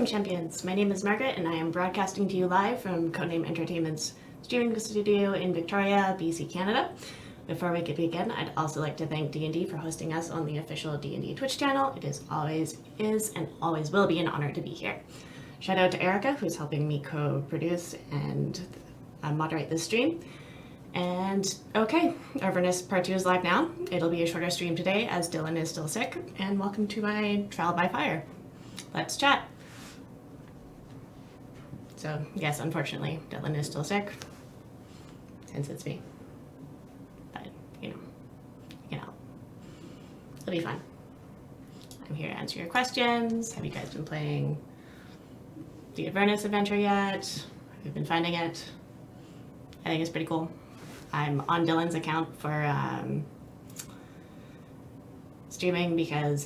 IdleChampions. My name is Margaret and I am broadcasting to you live from Codename Entertainment's streaming studio in Victoria, BC, Canada. Before we begin, I'd also like to thank D&D for hosting us on the official D&D Twitch channel. It always is and always will be an honor to be here. Shout out to Erica, who's helping me co-produce and moderate this stream. And okay, Avernus Part 2 is live now. It'll be a shorter stream today as Dylan is still sick, and welcome to my trial by fire. Let's chat. So yes, unfortunately, Dylan is still sick, since it's me. But, you know, it'll be fun. I'm here to answer your questions. Have you guys been playing the Avernus adventure yet? Have you been finding it? I think it's pretty cool. I'm on Dylan's account for streaming because,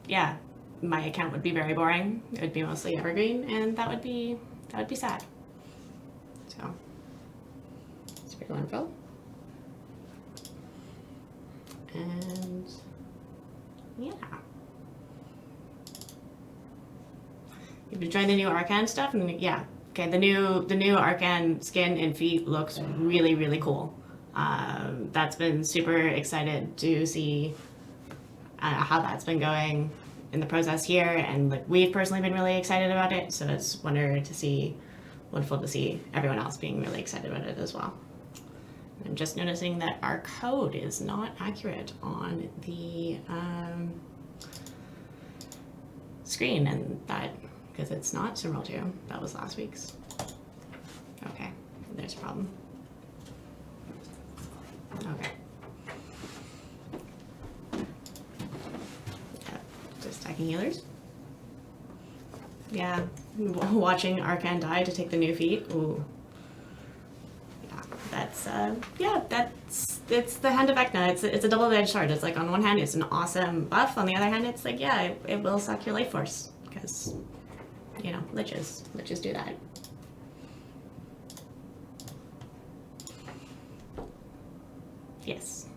yeah, my account would be very boring. It would be mostly evergreen, and that would be sad. So, it's pretty wonderful. And yeah, you've been trying the new Arcane stuff, and yeah. Okay, the new Arcane skin and feet looks really, really cool. That's been super excited to see how that's been going in the process here, and like we've personally been really excited about it. So it's wonderful to see everyone else being really excited about it as well. I'm just noticing that our code is not accurate on the screen, and that. Because it's not Simroll 2. That was last week's. Okay, there's a problem. Okay. Yeah, just stacking healers. Yeah, watching Arcane die to take the new feat. Ooh. Yeah, it's the Hand of Vecna. It's a double-edged sword. It's like on one hand it's an awesome buff, on the other hand it's like, yeah, it will suck your life force. Because you know, liches do that. Yes.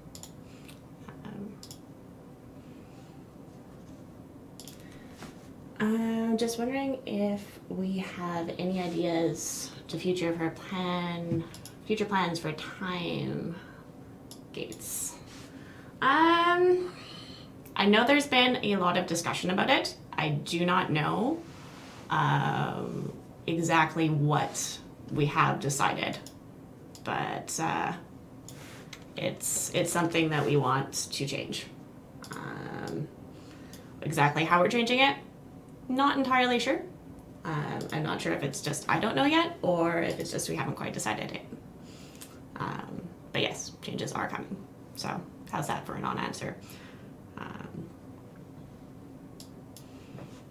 I'm just wondering if we have any ideas to future plans for time gates. I know there's been a lot of discussion about it. I do not know exactly what we have decided, but it's something that we want to change. Exactly how we're changing it, not entirely sure. I'm not sure if it's just I don't know yet, or if it's just we haven't quite decided it. But yes, changes are coming. So how's that for a non-answer?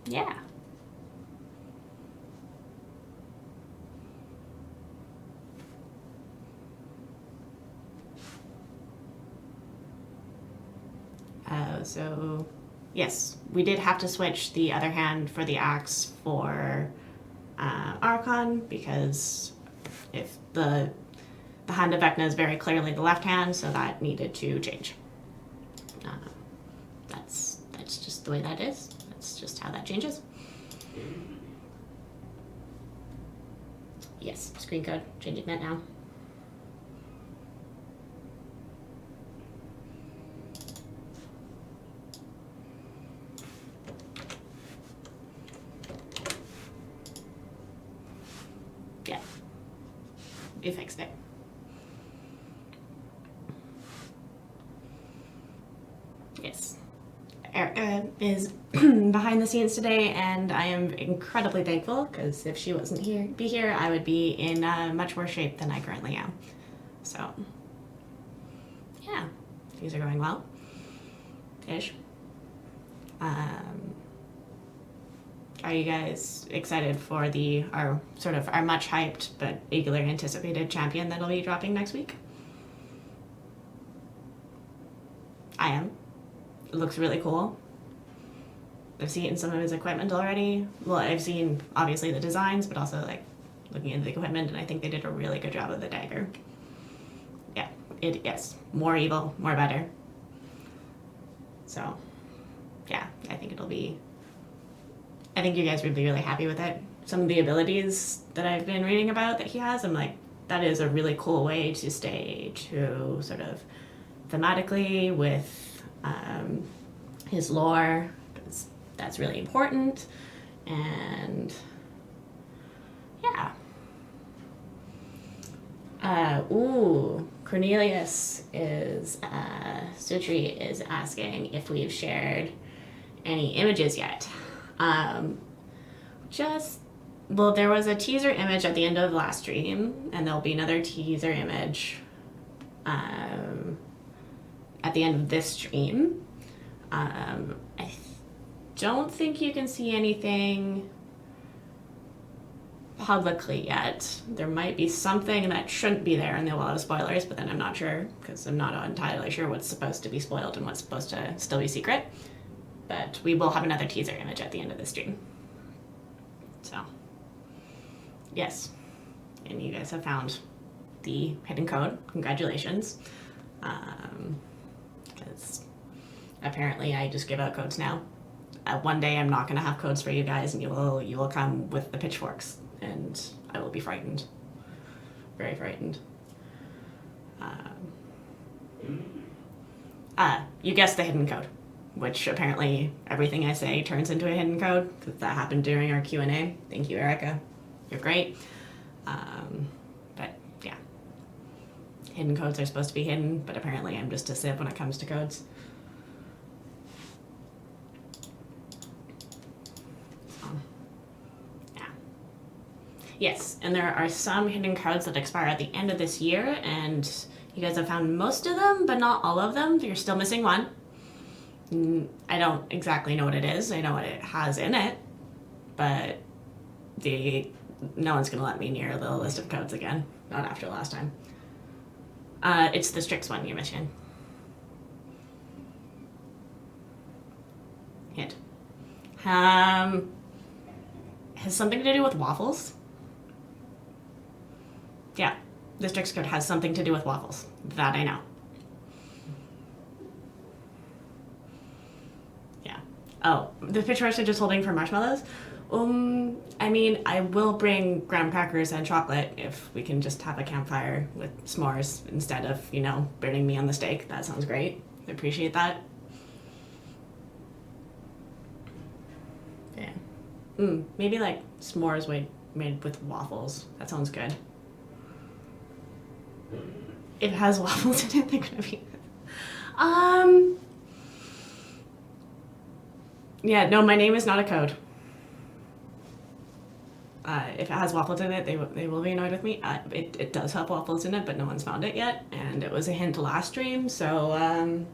Yeah. So yes, we did have to switch the other hand for the axe for Archon, because if the Hand of Vecna is very clearly the left hand, so that needed to change. That's just the way that is. That's just how that changes. Yes, screen code, changing that now. Yeah, we fixed it. Yes. Erica is behind the scenes today, and I am incredibly thankful, because if she wasn't here, I would be in much worse shape than I currently am. So, yeah, things are going well. Ish. Are you guys excited for our much hyped but eagerly anticipated champion that'll be dropping next week? I am. It looks really cool. I've seen some of his equipment already. Well, I've seen obviously the designs, but also like looking into the equipment, and I think they did a really good job of the dagger. Yeah, yes, more evil, more better. So, yeah, I think it'll be I think you guys would be really happy with it. Some of the abilities that I've been reading about that he has, I'm like, that is a really cool way to stay true sort of thematically with his lore, because that's really important. And yeah. Cornelius is, Sutri is asking if we've shared any images yet. Well, there was a teaser image at the end of the last stream, and there'll be another teaser image at the end of this stream. I don't think you can see anything publicly yet. There might be something that shouldn't be there, and there will have spoilers, but then I'm not sure, because I'm not entirely sure what's supposed to be spoiled and what's supposed to still be secret. But we will have another teaser image at the end of the stream. So, yes. And you guys have found the hidden code. Congratulations. Because apparently I just give out codes now. One day I'm not going to have codes for you guys, and you will come with the pitchforks, and I will be frightened. Very frightened. You guessed the hidden code, which apparently everything I say turns into a hidden code, because that happened during our Q&A. Thank you, Erica. You're great. But yeah, hidden codes are supposed to be hidden, but apparently I'm just a sieve when it comes to codes. So, yeah. Yes, and there are some hidden codes that expire at the end of this year, and you guys have found most of them, but not all of them. You're still missing one. I don't exactly know what it is. I know what it has in it, but no one's going to let me near the list of codes again. Not after last time. It's the Strix one you're missing. Hint. Has something to do with waffles. Yeah, the Strix code has something to do with waffles. That I know. Yeah. Oh, the pitchforks are just holding for marshmallows? I mean, I will bring graham crackers and chocolate if we can just have a campfire with s'mores instead of, burning me on the stake. That sounds great. I appreciate that. Yeah. Maybe like s'mores made with waffles. That sounds good. If it has waffles in it, they're gonna be yeah, no, my name is not a code. If it has waffles in it, they will be annoyed with me. It does have waffles in it, but no one's found it yet, and it was a hint last stream, so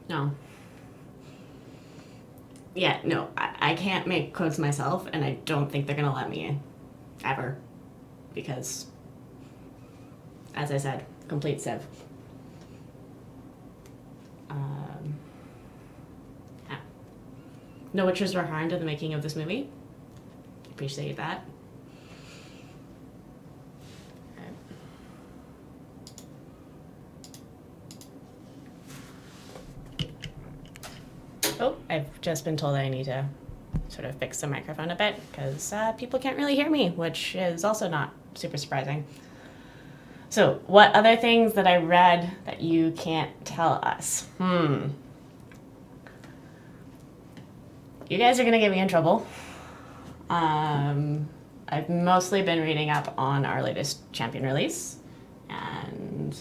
no. Yeah, no, I can't make codes myself, and I don't think they're gonna let me in, ever, because, as I said, complete civ. Yeah. No witches were harmed in the making of this movie. Appreciate that. Oh, I've just been told I need to sort of fix the microphone a bit because people can't really hear me, which is also not super surprising. So, what other things that I read that you can't tell us? You guys are gonna get me in trouble. I've mostly been reading up on our latest champion release and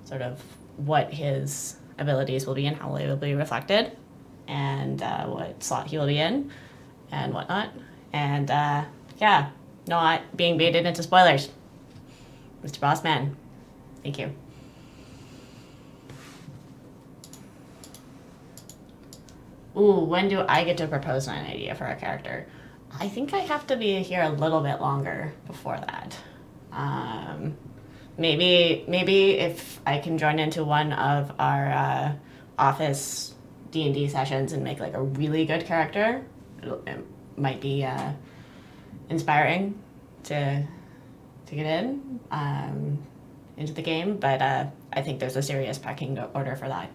sort of what his abilities will be and how they will be reflected, and what slot he will be in, and whatnot. And yeah, not being baited into spoilers. Mr. Bossman, thank you. Ooh, when do I get to propose an idea for a character? I think I have to be here a little bit longer before that. Maybe if I can join into one of our office D&D sessions and make like a really good character, it might be inspiring to get in into the game, but I think there's a serious pecking order for that.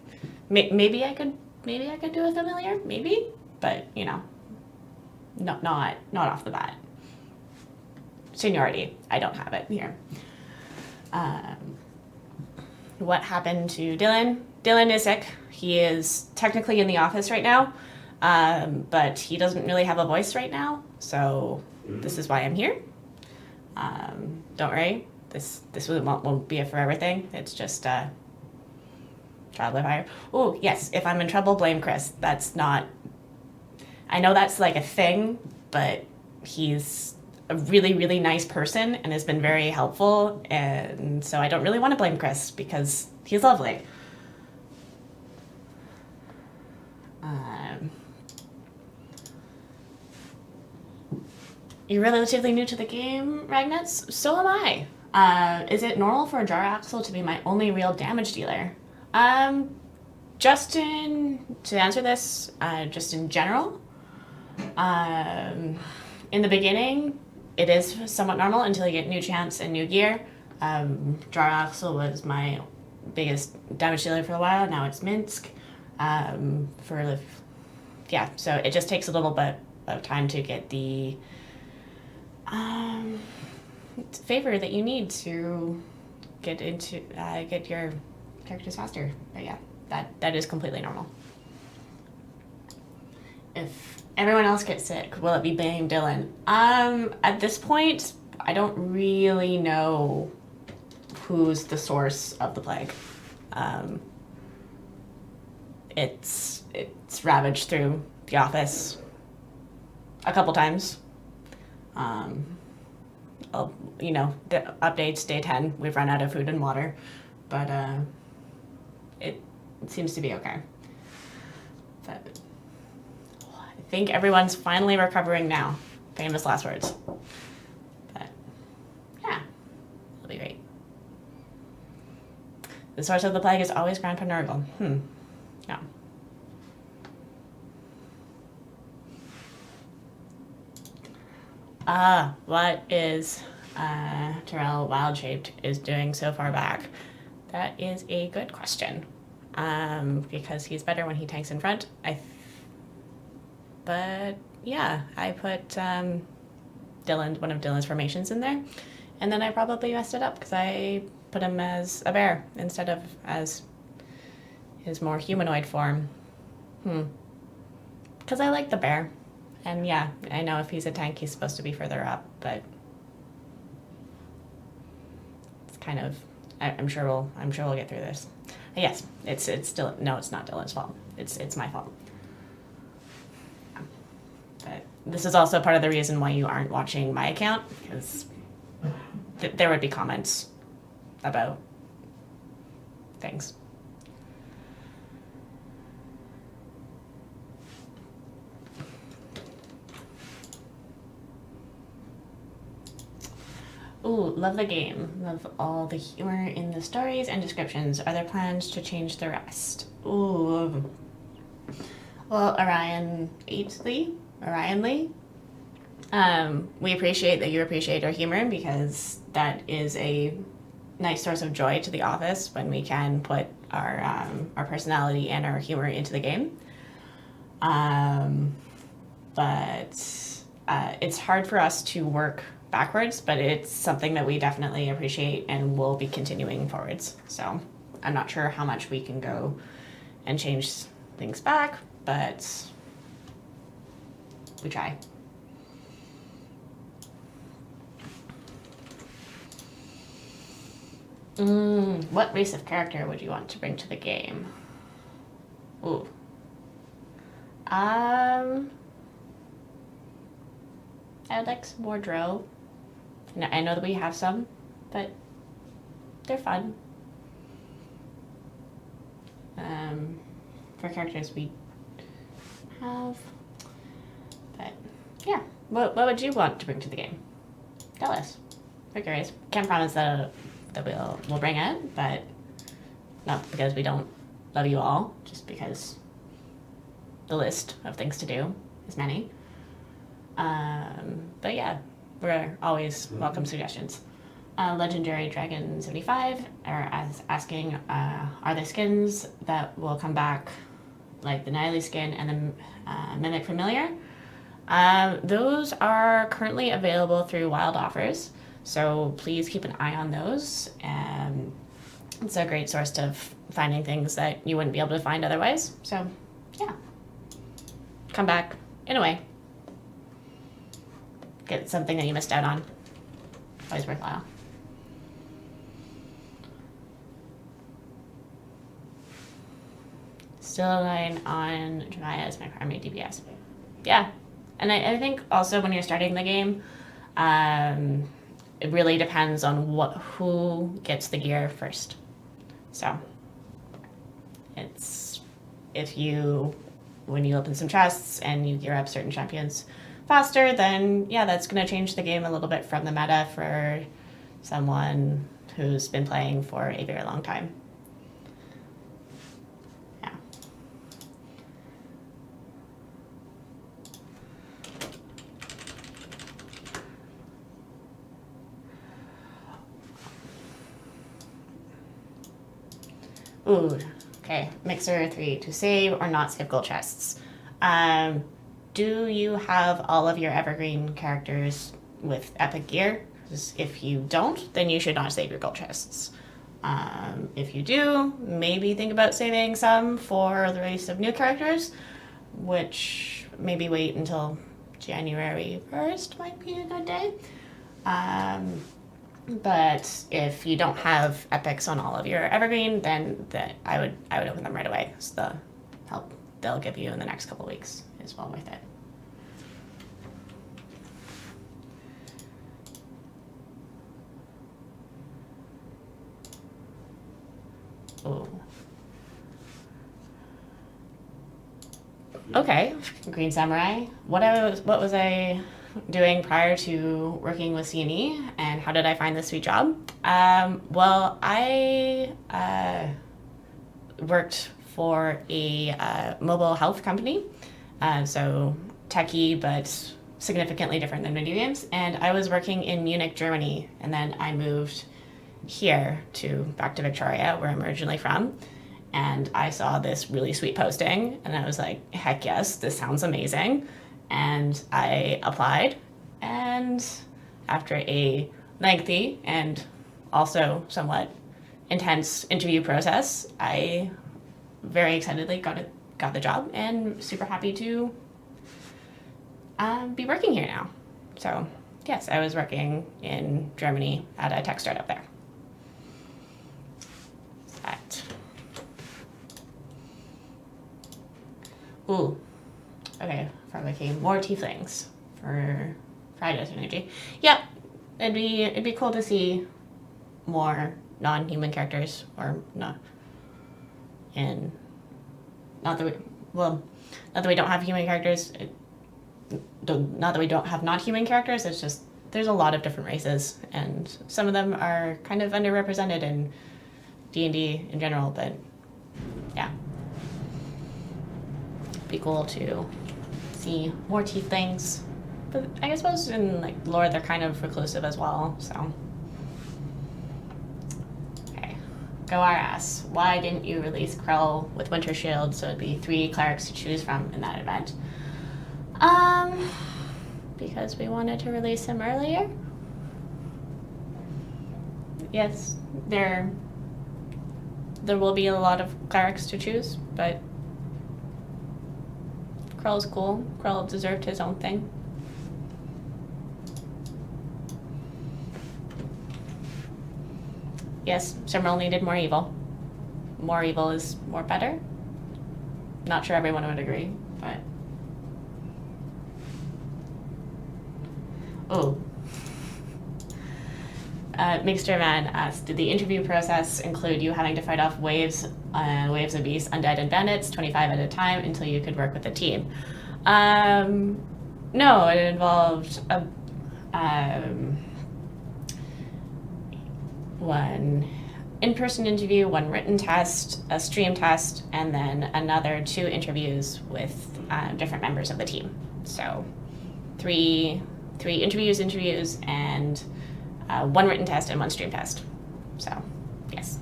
Maybe I could maybe I could do a familiar, maybe, but you know, not off the bat. Seniority, I don't have it here. What happened to Dylan? Dylan is sick. He is technically in the office right now, but he doesn't really have a voice right now, so this is why I'm here. Don't worry, this won't be a forever thing. It's just trial by fire. Oh, yes, if I'm in trouble, blame Chris. That's not... I know that's like a thing, but he's a really, really nice person and has been very helpful, and so I don't really want to blame Chris because he's lovely. You're relatively new to the game, Ragnets? So am I. Is it normal for a jar axle to be my only real damage dealer? To answer this, just in general, in the beginning, it is somewhat normal until you get new champs and new gear. Jar axle was my biggest damage dealer for a while. Now it's Minsk. So it just takes a little bit of time to get the favor that you need to get your characters faster. But yeah, that is completely normal. If everyone else gets sick, will it be blame Dylan? At this point, I don't really know who's the source of the plague. It's ravaged through the office a couple times. The updates, day 10, we've run out of food and water, but it seems to be okay. But I think everyone's finally recovering now. Famous last words. But yeah, it'll be great. The source of the plague is always Grandpa Nurgle. No. What is Terrell Wild-Shaped is doing so far back? That is a good question. Because he's better when he tanks in front. But yeah, I put one of Dylan's formations in there, and then I probably messed it up because I put him as a bear instead of as his more humanoid form. Because I like the bear. And yeah, I know if he's a tank, he's supposed to be further up, but it's kind of, I'm sure we'll get through this. Yes, it's still, no, it's not Dylan's fault. It's my fault. But this is also part of the reason why you aren't watching my account, because there would be comments about things. Ooh, love the game. Love all the humor in the stories and descriptions. Are there plans to change the rest? Ooh. Well, Orion Lee. We appreciate that you appreciate our humor, because that is a nice source of joy to the office when we can put our personality and our humor into the game. But it's hard for us to work backwards, but it's something that we definitely appreciate and will be continuing forwards. So I'm not sure how much we can go and change things back, but we try. What race of character would you want to bring to the game? Ooh. I would like some more drow. I know that we have some, but they're fun. For characters we have, but yeah. What would you want to bring to the game? Tell us. We're curious. Can't promise that we'll bring it, but not because we don't love you all, just because the list of things to do is many. But yeah, we're always welcome suggestions. Legendary Dragon 75 are asking, are there skins that will come back like the Nihili skin and the Mimic Familiar. Those are currently available through Wild Offers, so please keep an eye on those. It's a great source of finding things that you wouldn't be able to find otherwise. So, yeah. Come back, in a way. Get something that you missed out on. Always worthwhile. Still relying on Jemaya as my primary DPS. Yeah. And I think also when you're starting the game, it really depends on who gets the gear first. So it's when you open some chests and you gear up certain champions faster, then yeah, that's going to change the game a little bit from the meta for someone who's been playing for a very long time. Yeah. Ooh, okay. Mixer 3, to save or not save gold chests. Do you have all of your evergreen characters with epic gear? Because if you don't, then you should not save your gold chests. If you do, maybe think about saving some for the release of new characters, which maybe wait until January 1st might be a good day. But if you don't have epics on all of your evergreen, then I would open them right away. So the help they'll give you in the next couple weeks is well worth it. Oh. Okay, Green Samurai. What was I doing prior to working with C&E, and how did I find this sweet job? Well, I worked for a mobile health company, so techie, but significantly different than video games. And I was working in Munich, Germany, and then I moved here back to Victoria, where I'm originally from. And I saw this really sweet posting, and I was like, heck yes, this sounds amazing. And I applied, and after a lengthy and also somewhat intense interview process, I very excitedly got the job, and super happy to be working here now. So yes, I was working in Germany at a tech startup there. That. Ooh. Okay, probably more tieflings for Friday's energy. Yep, it'd be cool to see more non-human characters, or not that we don't have human characters. Not that we don't have not human characters. It's just there's a lot of different races, and some of them are kind of underrepresented in D&D in general. But yeah, it'd be cool to see more tieflings. But I suppose in like lore they're kind of reclusive as well. So okay, go our ass. Why didn't you release Krell with Winter Shield so it'd be 3 clerics to choose from in that event? Because we wanted to release him earlier. Yes, there will be a lot of clerics to choose, but Krell's cool. Krell deserved his own thing. Yes, Simrel needed more evil. More evil is more better. Not sure everyone would agree, but... Oh. Mixter Man asked, did the interview process include you having to fight off waves of beasts, undead, and bandits, 25 at a time, until you could work with the team? No, it involved one in-person interview, one written test, a stream test, and then another 2 interviews with different members of the team. So 3 interviews, and 1 written test and 1 stream test. So, yes.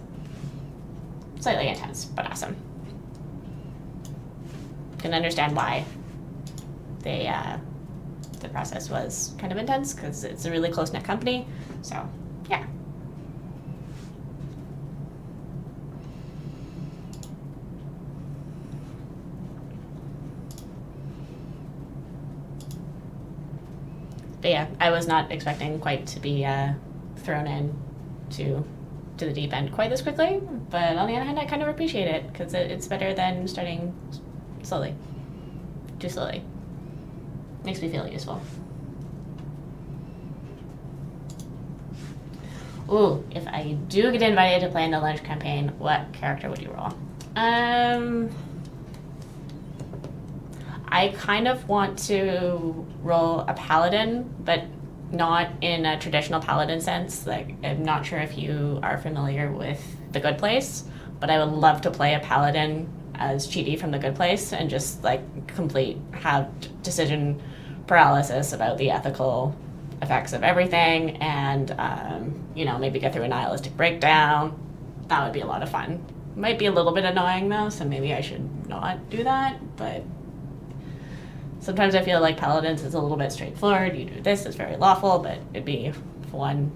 Slightly intense, but awesome. can understand why they the process was kind of intense, because it's a really close-knit company. So, yeah. But yeah, I was not expecting quite to be thrown in to the deep end quite this quickly. But on the other hand, I kind of appreciate it, because it's better than starting slowly. Too slowly. Makes me feel useful. Ooh, if I do get invited to play in the lunch campaign, what character would you roll? I kind of want to roll a paladin, but not in a traditional paladin sense. Like, I'm not sure if you are familiar with The Good Place, but I would love to play a paladin as Chidi from The Good Place and just like have decision paralysis about the ethical effects of everything, and maybe get through a nihilistic breakdown. That would be a lot of fun. Might be a little bit annoying though, so maybe I should not do that, but sometimes I feel like Paladins is a little bit straightforward. You do this, it's very lawful, but it'd be fun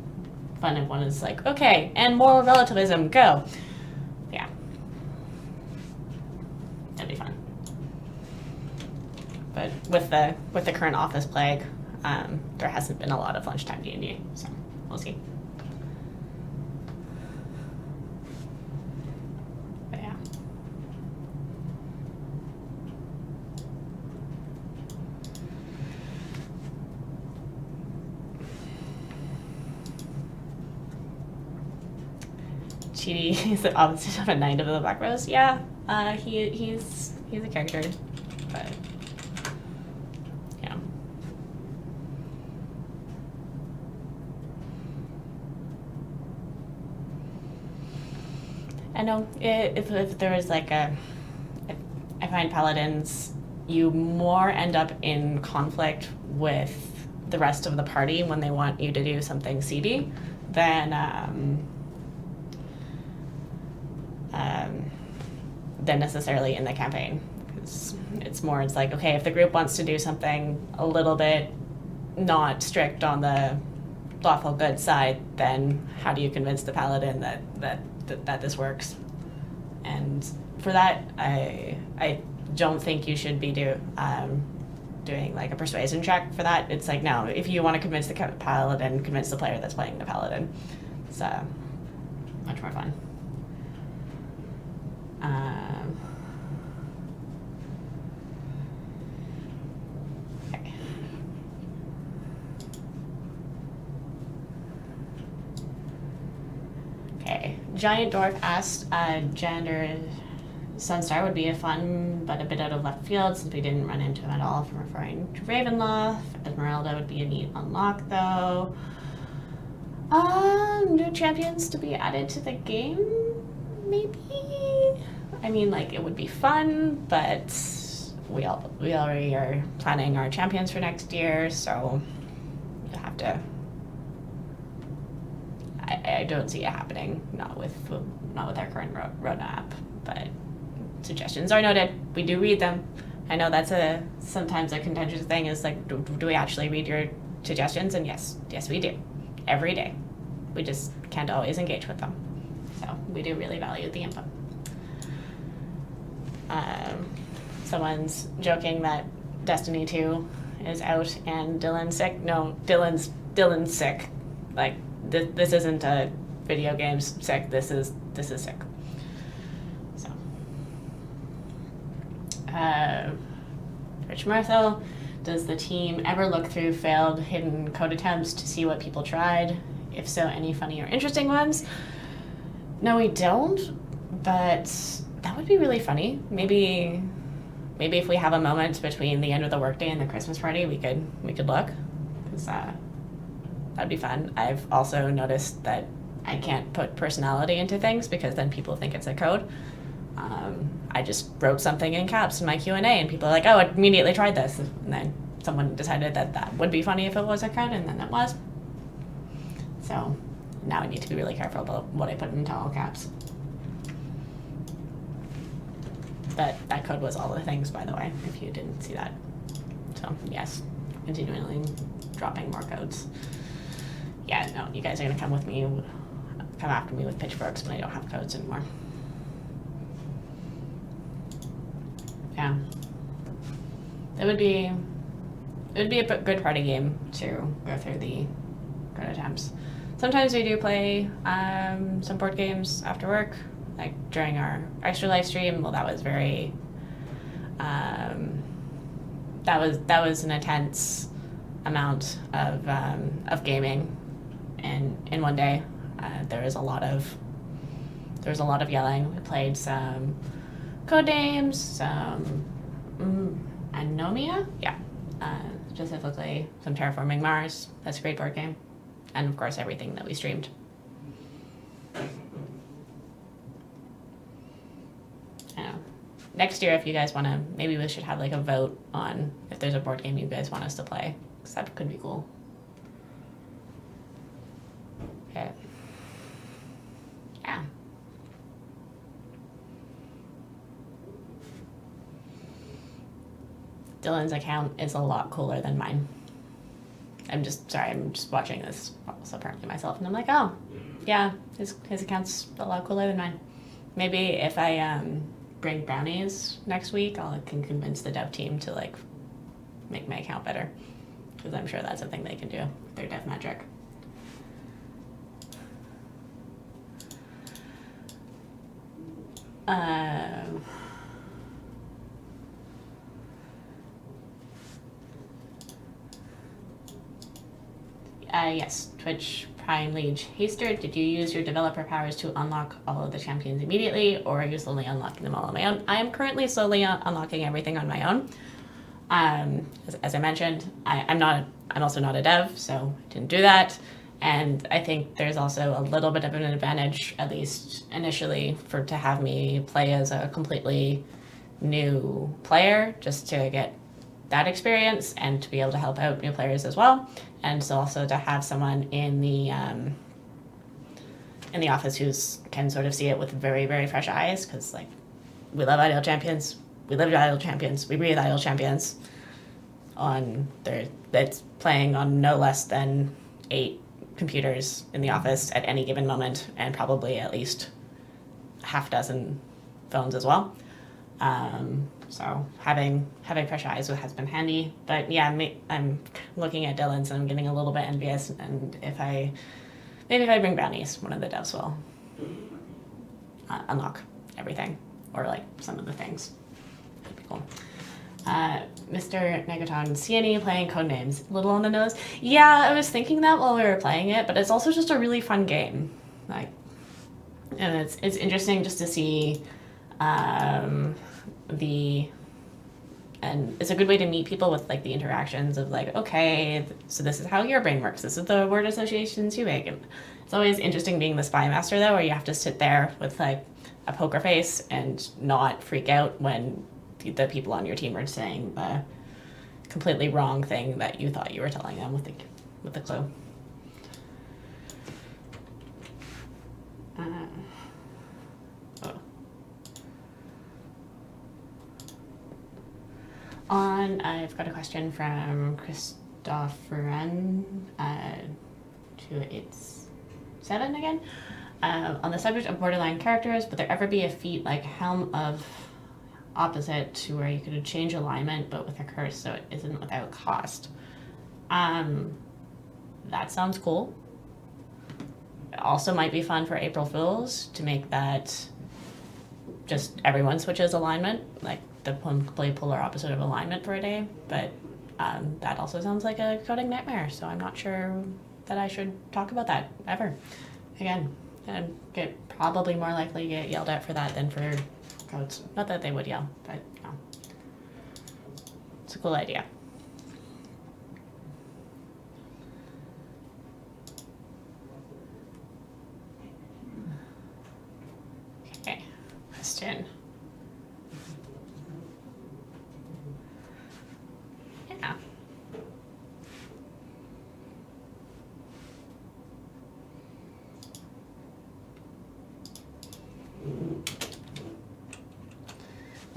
if one is like, okay, and moral relativism, go. Yeah. That'd be fun. But with the current office plague, there hasn't been a lot of lunchtime D&D, so we'll see. But yeah. Chidi is the opposite of a Knight of the Black Rose. Yeah, he's a character, but yeah. I know if there was like I find paladins, you more end up in conflict with the rest of the party when they want you to do something seedy than necessarily in the campaign. It's like, okay, if the group wants to do something a little bit not strict on the lawful good side, then how do you convince the paladin that this works? And for that, I don't think you should be doing like a persuasion check for that. It's like, no, if you want to convince the paladin, convince the player that's playing the paladin. It's much more fun. Okay. Giant Dwarf asked, gender Sunstar would be a fun, but a bit out of left field since we didn't run into him at all from referring to Ravenloft. Esmeralda would be a neat unlock though. New champions to be added to the game, maybe? I mean, like, it would be fun, but we already are planning our champions for next year, so you'll have to. I don't see it happening, not with our current roadmap, but suggestions are noted. We do read them. I know that's sometimes a contentious thing, is like, do we actually read your suggestions? And yes we do, every day. We just can't always engage with them, so we do really value the input. Someone's joking that Destiny 2 is out and Dylan's sick. No, Dylan's sick. Like, this isn't a video games sick. This is sick. So, Rich Murthel, does the team ever look through failed hidden code attempts to see what people tried? If so, any funny or interesting ones? No, we don't, but that would be really funny. Maybe if we have a moment between the end of the workday and the Christmas party, we could look, because that'd be fun. I've also noticed that I can't put personality into things because then people think it's a code. I just wrote something in caps in my Q&A and people are like, oh, I immediately tried this. And then someone decided that would be funny if it was a code, and then it was. So now I need to be really careful about what I put into all caps. That code was all the things, by the way, if you didn't see that. So yes, continually dropping more codes. Yeah, no, you guys are gonna come after me with pitchforks when I don't have codes anymore. Yeah, it would be a good party game to go through the code attempts. Sometimes we do play some board games after work, like during our extra live stream. Well, that was very that was an intense amount of gaming in one day. There was a lot of yelling. We played some Codenames, some Anomia, specifically some Terraforming Mars. That's a great board game, and of course everything that we streamed. Next year, if you guys want to, maybe we should have like a vote on if there's a board game you guys want us to play, because that could be cool. Okay. Yeah. Dylan's account is a lot cooler than mine. I'm just watching this also apparently myself, and I'm like, oh, yeah, his account's a lot cooler than mine. Maybe if I bring brownies next week, I can convince the dev team to like make my account better, because I'm sure that's something they can do with their dev magic. Yes, Twitch Prime Liege Haster, did you use your developer powers to unlock all of the champions immediately, or are you slowly unlocking them all on my own? I am currently slowly unlocking everything on my own. As I mentioned, I'm also not a dev, so I didn't do that. And I think there's also a little bit of an advantage, at least initially, to have me play as a completely new player, just to get that experience and to be able to help out new players as well. And so also to have someone in the office who can sort of see it with very, very fresh eyes, because like we love IdleChampions, we live IdleChampions, we breathe IdleChampions. That's playing on no less than 8 computers in the office at any given moment, and probably at least half dozen phones as well. So having fresh eyes has been handy. But yeah, I'm looking at Dylan's and I'm getting a little bit envious. And if I bring brownies, one of the devs will unlock everything, or like some of the things. That'd be cool. Mr. Negaton, CNE playing Codenames. A little on the nose. Yeah, I was thinking that while we were playing it, but it's also just a really fun game. Like, and it's interesting just to see and it's a good way to meet people with like the interactions of like, okay, so this is how your brain works. This is the word associations you make. And it's always interesting being the spy master though, where you have to sit there with like a poker face and not freak out when the people on your team are saying the completely wrong thing that you thought you were telling them with the clue. I've got a question from Christopheran 287 again. On the subject of borderline characters, would there ever be a feat like Helm of Opposite to where you could change alignment but with a curse so it isn't without cost? That sounds cool. It also might be fun for April Fools to make that just everyone switches alignment, like the complete polar opposite of alignment for a day, but that also sounds like a coding nightmare, so I'm not sure that I should talk about that ever again. And get probably more likely to get yelled at for that than for codes. Not that they would yell, but you know, it's a cool idea. Okay, question. Yeah.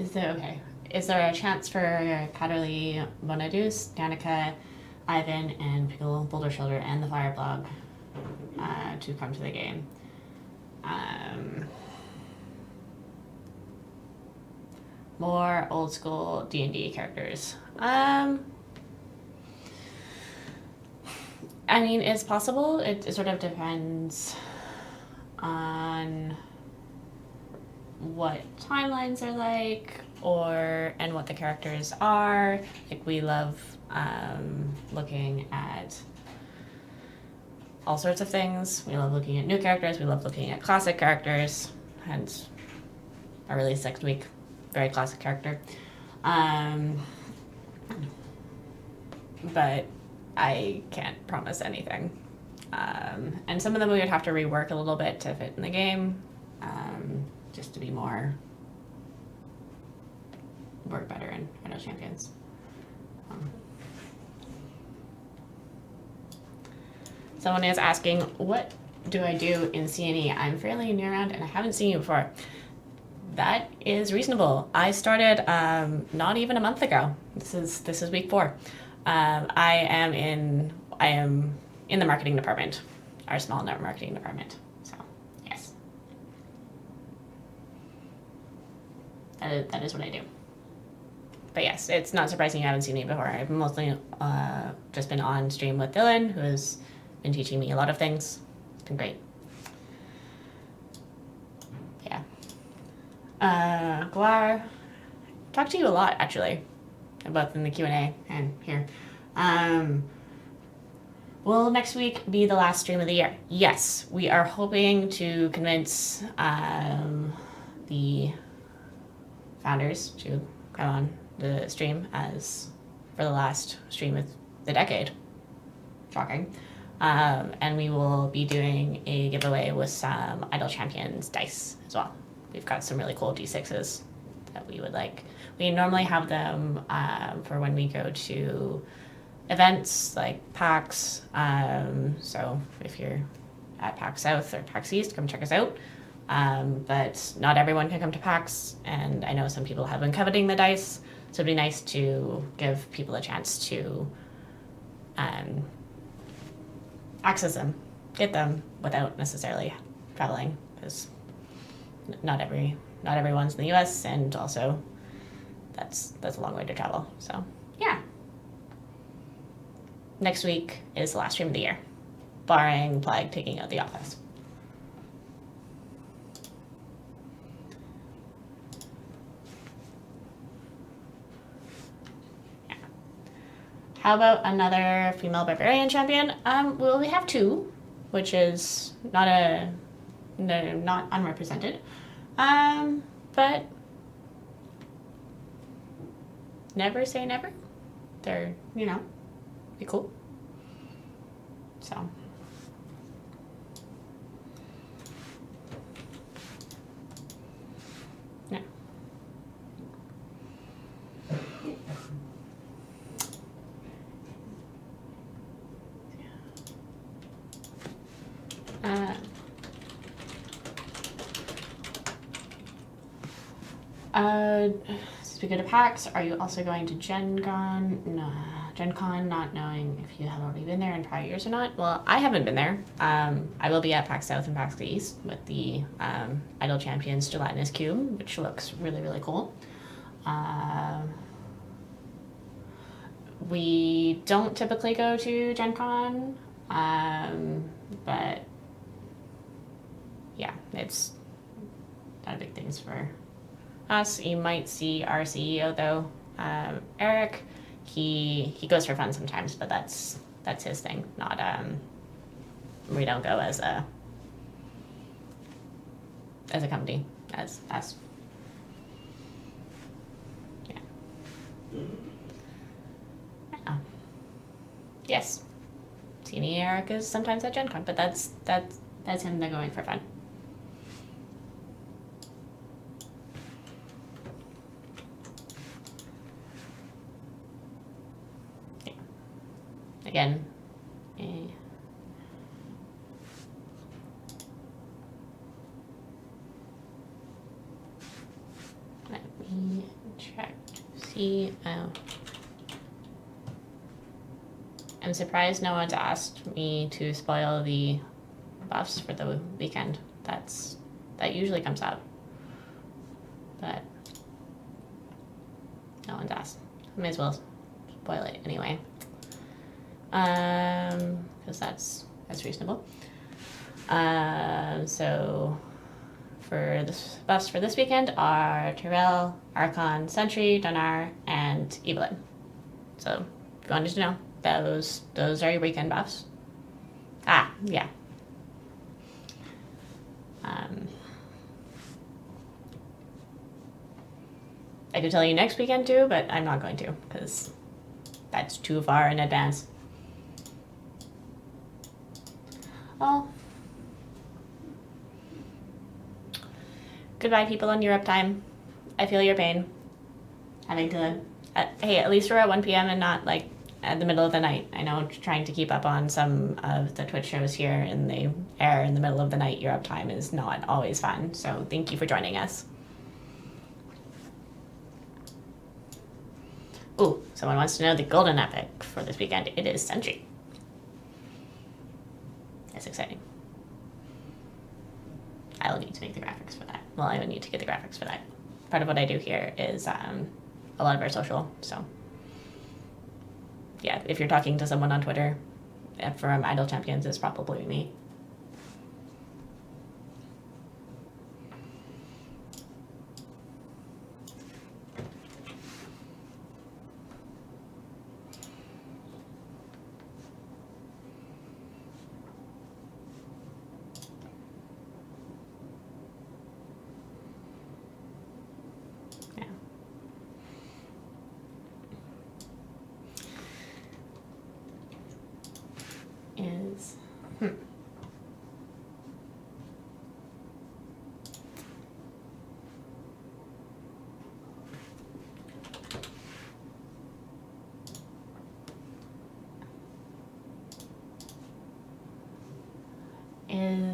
Is there a chance for Katerly, Bonadus, Danica, Ivan, and Pickle, Boulder Shoulder, and the Fire Blog to come to the game? More old school D&D characters. I mean, it's possible. It sort of depends on what timelines are like, and what the characters are. Like, we love looking at all sorts of things. We love looking at new characters. We love looking at classic characters. Hence, our release next week, very classic character. But I can't promise anything. And some of them we would have to rework a little bit to fit in the game, just to be work better in IdleChampions. Someone is asking, what do I do in CNE? I'm fairly new around and I haven't seen you before. That is reasonable. I started not even a month ago. This is week 4. I am in the marketing department, our small network marketing department. So yes, that is what I do. But yes, it's not surprising you haven't seen me before. I've mostly just been on stream with Dylan, who has been teaching me a lot of things. It's been great. Yeah. Galar, talked to you a lot actually, both in the Q&A and here. Will next week be the last stream of the year? Yes, we are hoping to convince the founders to come on the stream as for the last stream of the decade. Shocking. And we will be doing a giveaway with some IdleChampions dice as well. We've got some really cool D6s that we would like. We normally have them for when we go to events like PAX. So if you're at PAX South or PAX East, come check us out. But not everyone can come to PAX, and I know some people have been coveting the dice, so it'd be nice to give people a chance to access them, get them without necessarily traveling, because not everyone's in the US, and also that's a long way to travel. So yeah, next week is the last stream of the year, barring Plague taking out the office. Yeah. How about another female barbarian champion? Well, we have 2, which is not unrepresented. But never say never. They're, be cool. So. Yeah. Speaking of PAX, are you also going to Gen Con? No, Gen Con, not knowing if you have already been there in prior years or not. Well, I haven't been there. I will be at PAX South and PAX East with the IdleChampions Gelatinous Cube, which looks really, really cool. We don't typically go to Gen Con, but yeah, it's not a big thing for us. You might see our CEO though, Eric. He goes for fun sometimes, but that's his thing. Not we don't go as a company, as us. Yeah. Yeah. Yes. Senior Eric is sometimes at Gen Con, but that's him. They're going for fun. Again, let me I'm surprised no one's asked me to spoil the buffs for the weekend. That usually comes up, but no one's asked. May as well spoil it anyway, because that's reasonable. So for the buffs for this weekend are Tyrell, Archon, Sentry, Donar, and Evelyn. So if you wanted to know, those are your weekend buffs. Yeah. I could tell you next weekend too, but I'm not going to because that's too far in advance. Oh. Goodbye, people on Europe time. I feel your pain. Having to... hey, at least we're at 1 p.m. and not, like, at the middle of the night. I know trying to keep up on some of the Twitch shows here in the air in the middle of the night Europe time is not always fun. So thank you for joining us. Ooh, someone wants to know the golden epic for this weekend. It is Sentry. That's exciting. I'll need to make the graphics for that. Well, I would need to get the graphics for that. Part of what I do here is a lot of our social, so yeah, if you're talking to someone on Twitter from IdleChampions, it's probably me.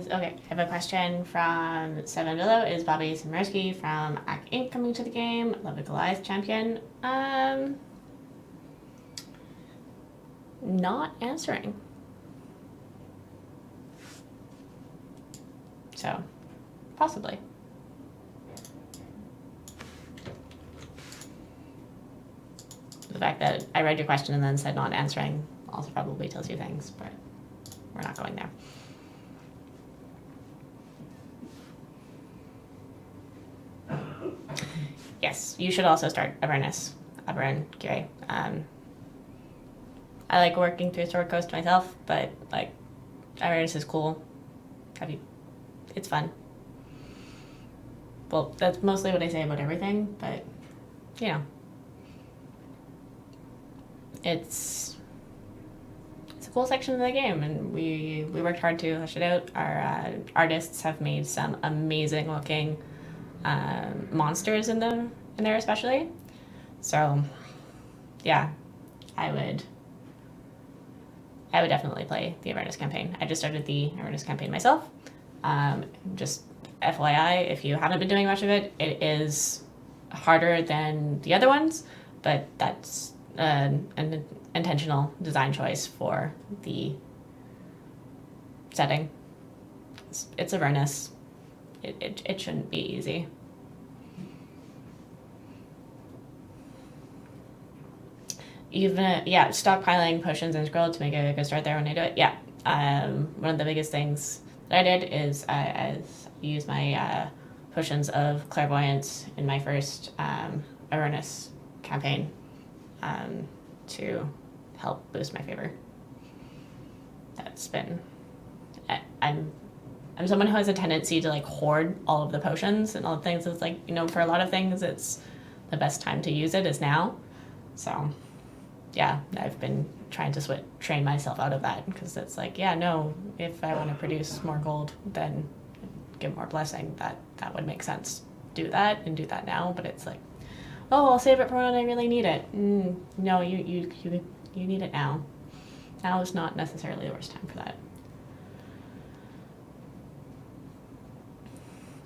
Okay, I have a question from Seven Below. Is Bobby Simirsky from Ack Inc. coming to the game? Love a Goliath champion. Not answering. So, possibly. The fact that I read your question and then said not answering also probably tells you things, but we're not going there. Yes, you should also start Avernus, Gary. I like working through Sword Coast myself, but like Avernus is cool. It's fun. Well, that's mostly what I say about everything, but you know, it's a cool section of the game, and we worked hard to flesh it out. Our artists have made some amazing looking monsters in there especially. So yeah, I would definitely play the Avernus campaign. I just started the Avernus campaign myself. Just FYI, if you haven't been doing much of it, it is harder than the other ones, but that's an intentional design choice for the setting. It's Avernus. It shouldn't be easy. Even stockpiling potions and scroll to make a good start there when I do it. Yeah, one of the biggest things that I did is I used my potions of clairvoyance in my first Avernus campaign to help boost my favor. That's been... I'm someone who has a tendency to like hoard all of the potions and all the things. It's like, you know, for a lot of things, it's the best time to use it is now. So yeah, I've been trying to train myself out of that, because it's like, yeah, no, if I want to produce more gold, then give more blessing, that would make sense. Do that and do that now, but it's like, oh, I'll save it for when I really need it. No, you need it now. Now is not necessarily the worst time for that.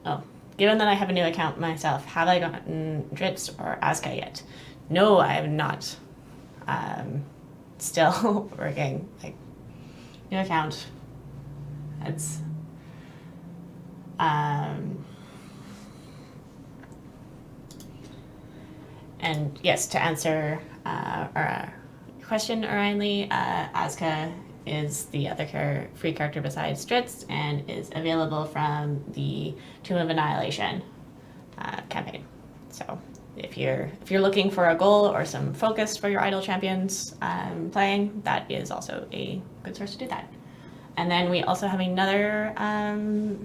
Oh, given that I have a new account myself, have I gotten Dritz or Aska yet? No, I have not. Still working. Like, new account. It's and yes, to answer our question, Orion, Asuka is the other free character besides Stritz and is available from the Tomb of Annihilation campaign. So if you're looking for a goal or some focus for your Champions playing, that is also a good source to do that. And then we also have another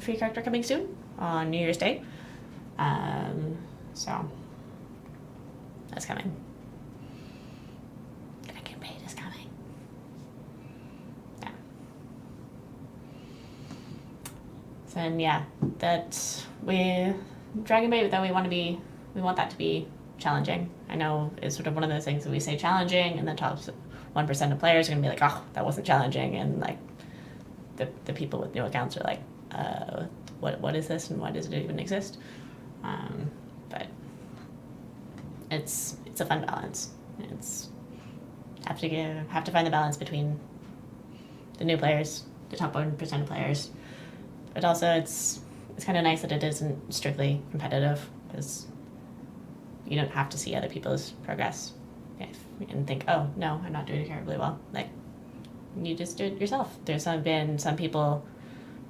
free character coming soon on New Year's Day. So that's coming. Dragon Bait is coming. Yeah. So then, yeah, Dragon Bait that we want that to be challenging. I know it's sort of one of those things that we say challenging, and the top 1% of players are going to be like, oh, that wasn't challenging, and like the people with new accounts are like, what is this, and why does it even exist? But it's a fun balance. It's have to find the balance between the new players, the top 1% of players, but also it's kind of nice that it isn't strictly competitive, because you don't have to see other people's progress and think, oh no, I'm not doing it terribly well. Like, you just do it yourself. There's been some people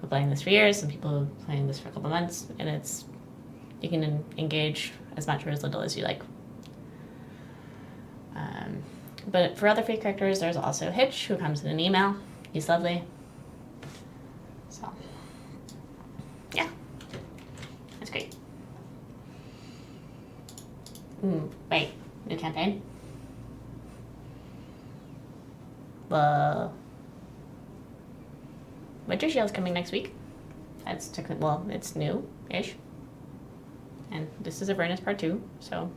who are playing this for years, some people who are playing this for a couple months, and you can engage as much or as little as you like. But for other free characters, there's also Hitch, who comes in an email. He's lovely. So, yeah, that's great. Wait, new campaign? Well, Winter Shield's coming next week. That's it's new-ish. And this is Avernus Part 2, so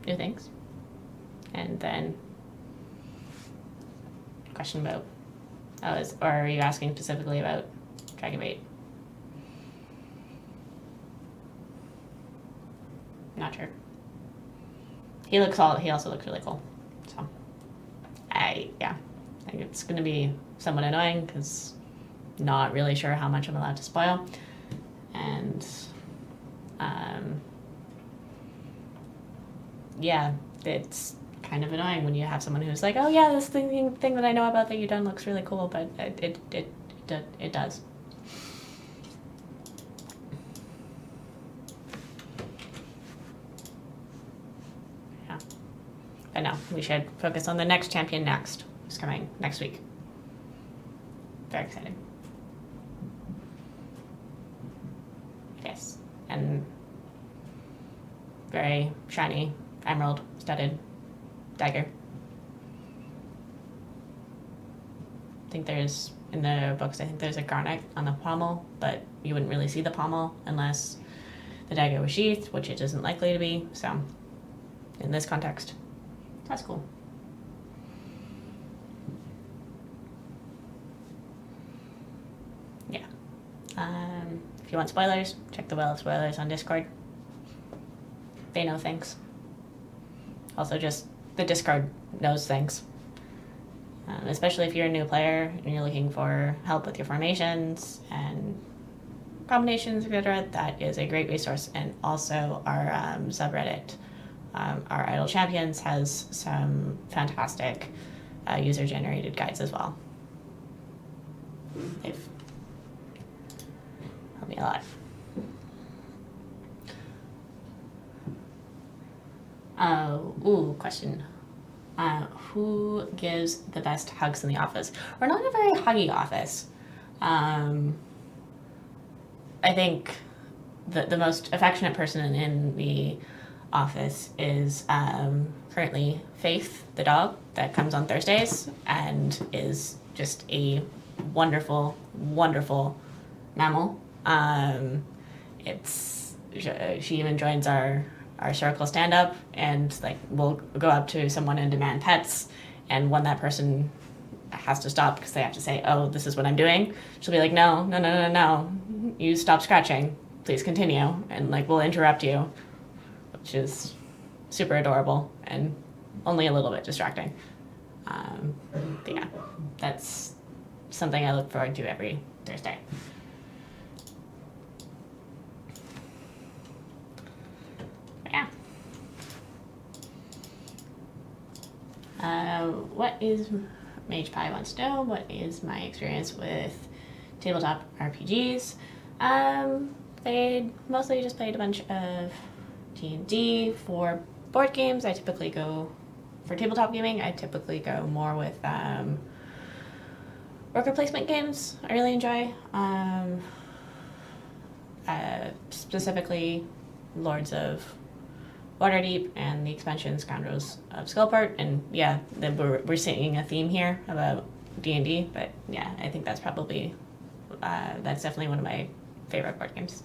new things. And then question about, or are you asking specifically about Dragon Bait? Not sure. He also looks really cool. So I think it's gonna be somewhat annoying because not really sure how much I'm allowed to spoil. And yeah, it's kind of annoying when you have someone who's like, oh yeah, this thing that I know about that you've done looks really cool, but it does. Yeah. But no, we should focus on the next champion next. Who's coming next week. Very excited. Yes. And very shiny, emerald studded dagger. In the books, I think there's a garnet on the pommel, but you wouldn't really see the pommel unless the dagger was sheathed, which it isn't likely to be, so in this context, that's cool. Yeah. If you want spoilers, check the Well of Spoilers on Discord. They know things. Also, just the Discord knows things. Especially if you're a new player and you're looking for help with your formations and combinations, etc. That is a great resource. And also our subreddit, our IdleChampions, has some fantastic user-generated guides as well. They've helped me a lot. Question. Who gives the best hugs in the office? We're not a very huggy office. I think the most affectionate person in the office is currently Faith, the dog, that comes on Thursdays and is just a wonderful, wonderful mammal. She even joins our circle stand-up, and like we'll go up to someone and demand pets, and when that person has to stop because they have to say, oh, this is what I'm doing, she'll be like, no, you stop scratching, please continue, and like we'll interrupt you, which is super adorable and only a little bit distracting. But yeah, that's something I look forward to every Thursday. Yeah. What is Mage Pie wants to know? What is my experience with tabletop RPGs? They mostly just played a bunch of D&D. For board games, I typically go for tabletop gaming. I typically go more with worker placement games. I really enjoy. Specifically, Lords of Waterdeep and the expansion Scoundrels of Skullport, and yeah, we're seeing a theme here about D&D, but yeah, I think that's probably that's definitely one of my favorite board games.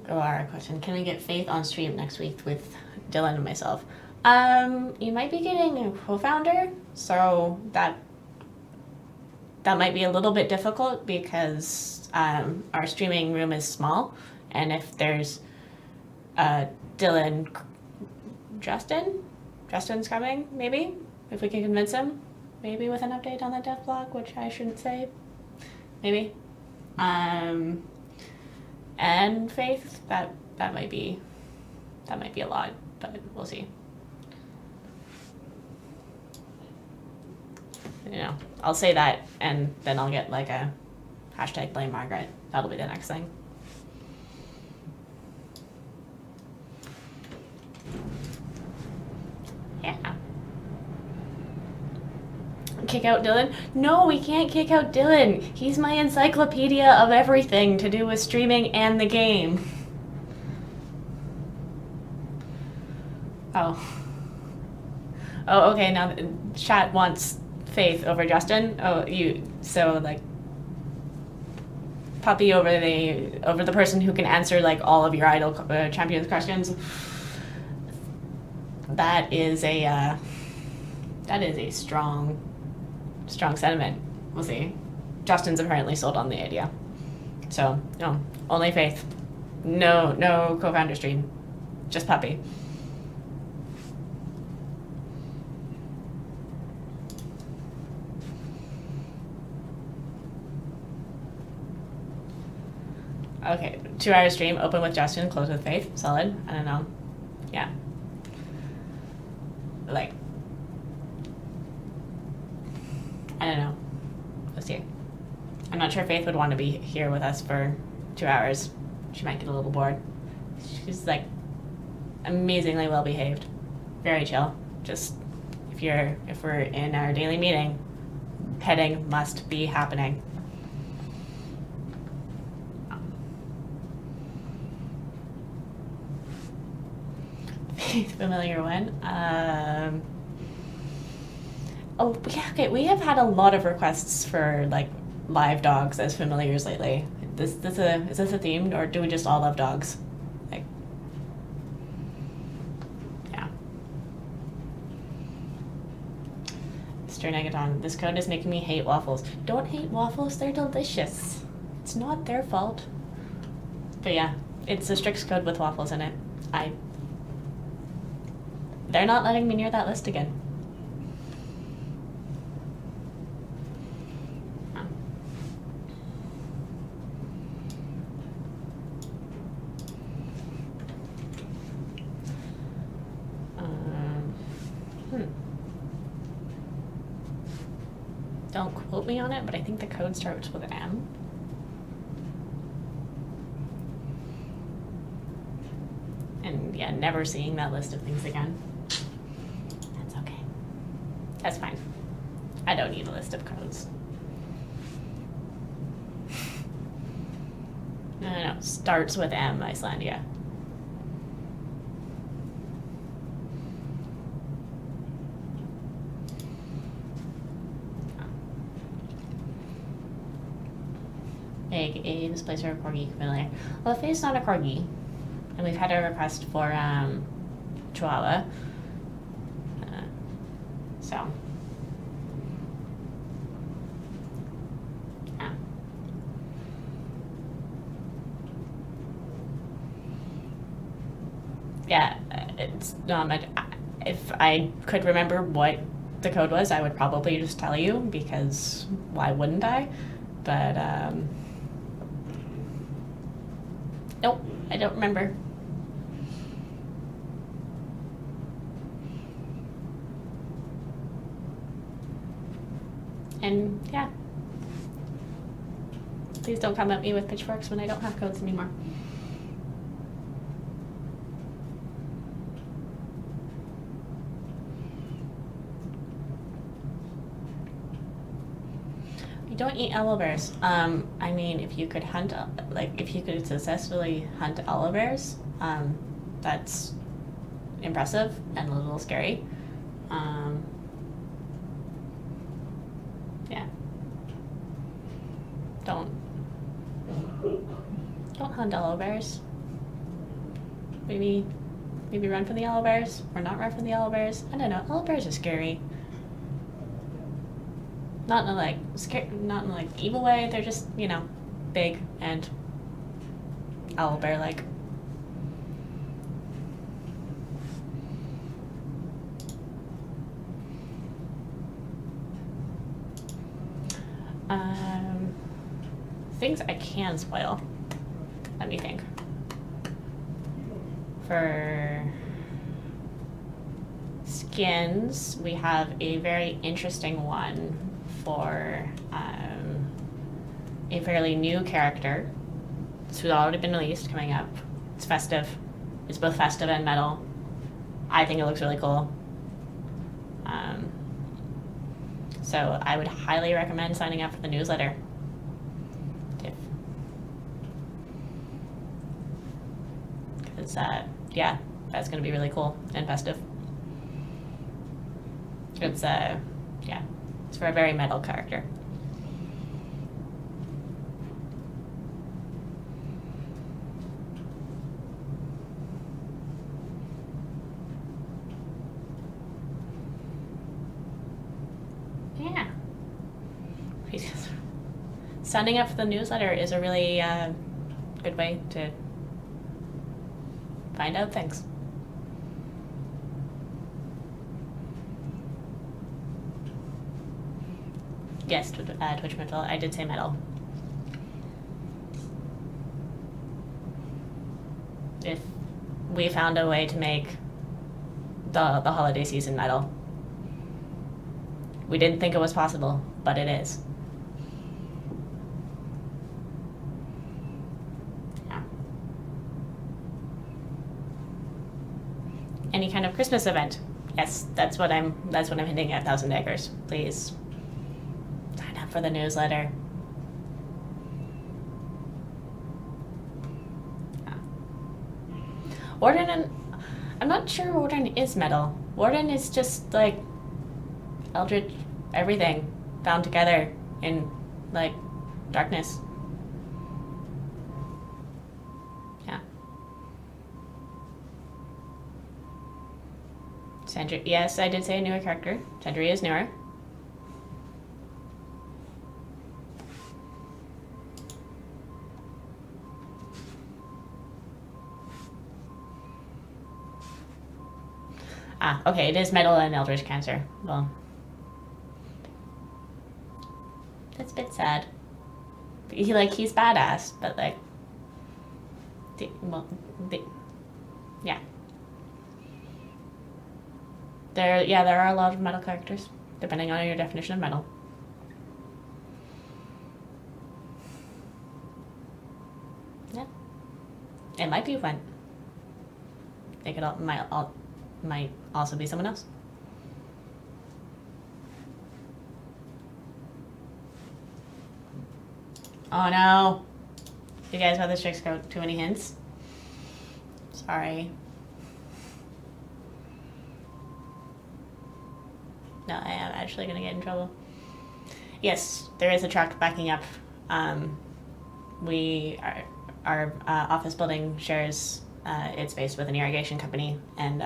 Our question: can I get Faith on stream next week with Dylan and myself? You might be getting a co-founder, so that might be a little bit difficult because our streaming room is small, and if there's Dylan, Justin's coming, maybe, if we can convince him, maybe with an update on the dev blog, which I shouldn't say, maybe. And Faith, that might be a lot, but we'll see. I'll say that, and then I'll get like a hashtag blame Margaret. That'll be the next thing. Yeah. Kick out Dylan? No, we can't kick out Dylan. He's my encyclopedia of everything to do with streaming and the game. Oh, okay, now chat wants Faith over Justin. So like Puppy over the person who can answer like all of your IdleChampions questions. That is a strong sentiment. We'll see. Justin's apparently sold on the idea. So no, only Faith. No co-founder stream. Just Puppy. Okay, 2-hour stream, open with Justin, close with Faith. Solid. I don't know. Yeah. Like, I don't know. Let's see. I'm not sure Faith would want to be here with us for 2 hours. She might get a little bored. She's like amazingly well behaved. Very chill. Just if we're in our daily meeting, petting must be happening. Familiar one. Oh yeah, okay. We have had a lot of requests for like live dogs as familiars lately. Is this a theme, or do we just all love dogs? Like, yeah. Mr. Negaton, this code is making me hate waffles. Don't hate waffles. They're delicious. It's not their fault. But yeah, it's a Strix code with waffles in it. They're not letting me near that list again. Don't quote me on it, but I think the code starts with M. And yeah, never seeing that list of things again. That's okay. That's fine. I don't need a list of codes. No. Starts with M, Icelandia. Egg, a misplacer of corgi familiar. Well, if it's not a corgi, and we've had a request for Chihuahua. So. Yeah. yeah, it's if I could remember what the code was, I would probably just tell you, because why wouldn't I? But nope, I don't remember. And yeah, please don't come at me with pitchforks when I don't have codes anymore. You don't eat owlbears. I mean, if you could hunt, if you could successfully hunt owlbears, that's impressive and a little scary. Yeah. Don't hunt owlbears. Maybe run from the owlbears, or not run from the owlbears. I don't know. Owlbears are scary. Not in a evil way. They're just, big and owlbear like. Things I can spoil. Let me think. For skins, we have a very interesting one for a fairly new character. It's already been released, coming up. It's festive. It's both festive and metal. I think it looks really cool. So I would highly recommend signing up for the newsletter. Because that's going to be really cool and festive. It's it's for a very metal character. Yeah. Signing up for the newsletter is a really good way to find out things. Yes, Twitch metal. I did say metal. If we found a way to make the holiday season metal. We didn't think it was possible, but it is. Yeah. Any kind of Christmas event. Yes, that's what I'm hinting at, Thousand Daggers. Please sign up for the newsletter. Yeah. I'm not sure Warden is metal. Warden is just like eldritch everything bound together in darkness. Yeah. Sandra, yes, I did say a newer character. Sandra is newer. Okay, it is metal and eldritch cancer. Well, that's a bit sad. He's badass, but yeah. There are a lot of metal characters, depending on your definition of metal. Yeah. It might be fun. It might also be someone else. Oh no. You guys have the tricks go too many hints? Sorry. No, I am actually gonna get in trouble. Yes, there is a truck backing up. Our office building shares its space with an irrigation company, and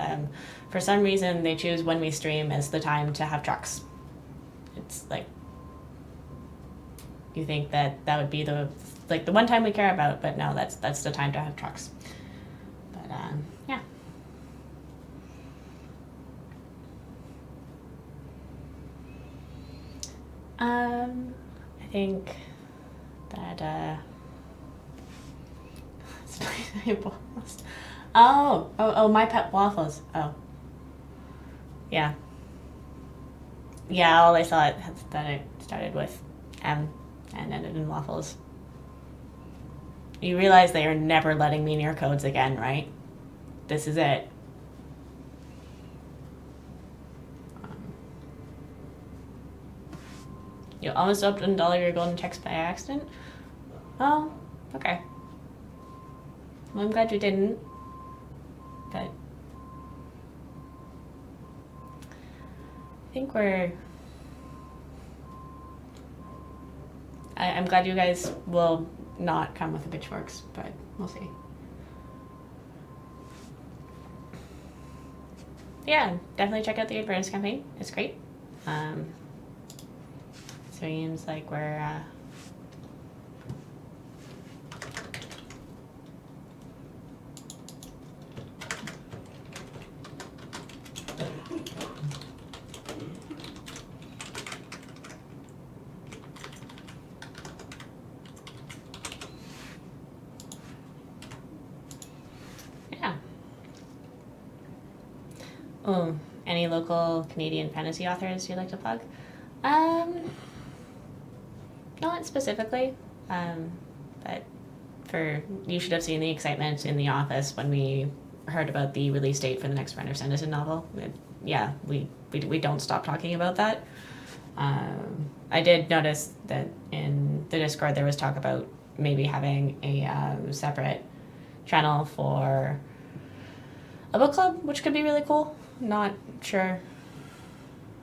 for some reason they choose when we stream as the time to have trucks. It's you think that would be the one time we care about, but no, that's the time to have trucks. But yeah. I think that, oh, my pet waffles. Oh. Yeah. Yeah, all I saw that it started with M and ended in waffles. You realize they are never letting me near codes again, right? This is it. You almost opened all of your golden checks by accident? Oh, okay. Well, I'm glad you didn't. But I think I'm glad you guys will not come with the pitchforks, but we'll see. Yeah, definitely check out the Avernus campaign. It's great. Seems like we're yeah. Oh, any local Canadian fantasy authors you'd like to plug? Not specifically, but you should have seen the excitement in the office when we heard about the release date for the next Brenner Sanderson novel. We don't stop talking about that. I did notice that in the Discord there was talk about maybe having a separate channel for a book club, which could be really cool. Not sure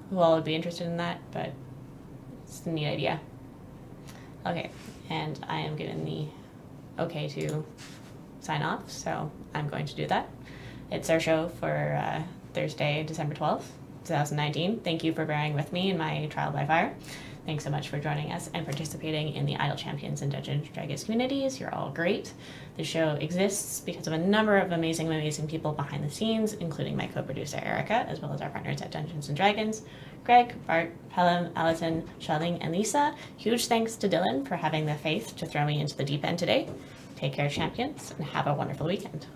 who all would be interested in that, but it's a neat idea. Okay, and I am given the okay to sign off, so I'm going to do that. It's our show for Thursday, December 12th, 2019. Thank you for bearing with me in my trial by fire. Thanks so much for joining us and participating in the IdleChampions and Dungeons & Dragons communities. You're all great. The show exists because of a number of amazing people behind the scenes, including my co-producer Erica, as well as our partners at Dungeons & Dragons, Greg, Bart, Pelham, Allison, Shelling, and Lisa. Huge thanks to Dylan for having the faith to throw me into the deep end today. Take care, champions, and have a wonderful weekend.